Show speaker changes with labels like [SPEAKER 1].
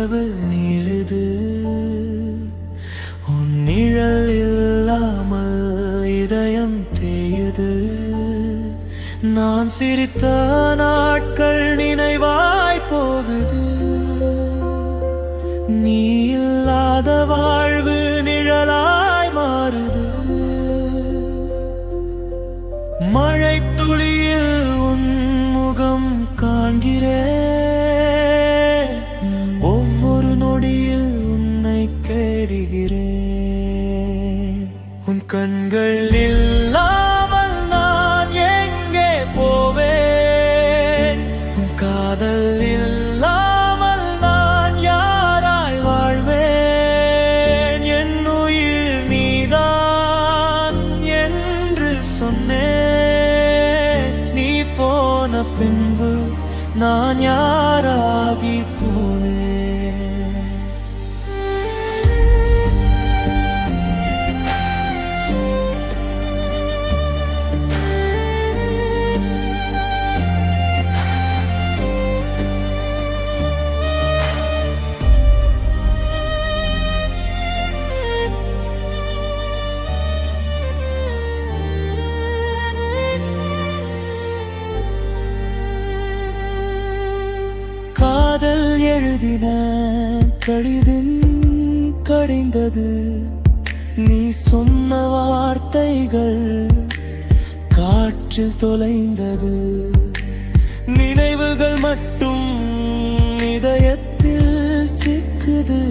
[SPEAKER 1] இரவில் நீளுது உன் நிழல் இல்லாமல் இதயம் தேயுது நான் சிரித்த நாட்கள் நினைவாய் போகுது நீ இல்லாத வாழ்வு நிழலாய் மாறுது மழை துளியில் உன் முகம் காண்கிறேன் ஒவ்வொரு நொடியில் உன்னை தேடுகிறேன் உன் கண்கள் இல்லாமல் நான் எங்கே போவேன் உன் காதல் இல்லாமல் நான் யாராய் வாழ்வேன் என் உயிர் நீதான் என்று சொன்னேன் நீ போன பின்பு நான் யாராகி போனேன் காதல் எழுதின கடிதம் கடிந்தது நீ சொன்ன வார்த்தைகள் காற்றில் தொலைந்தது நினைவுகள் மட்டும் இதயத்தில் சிக்குது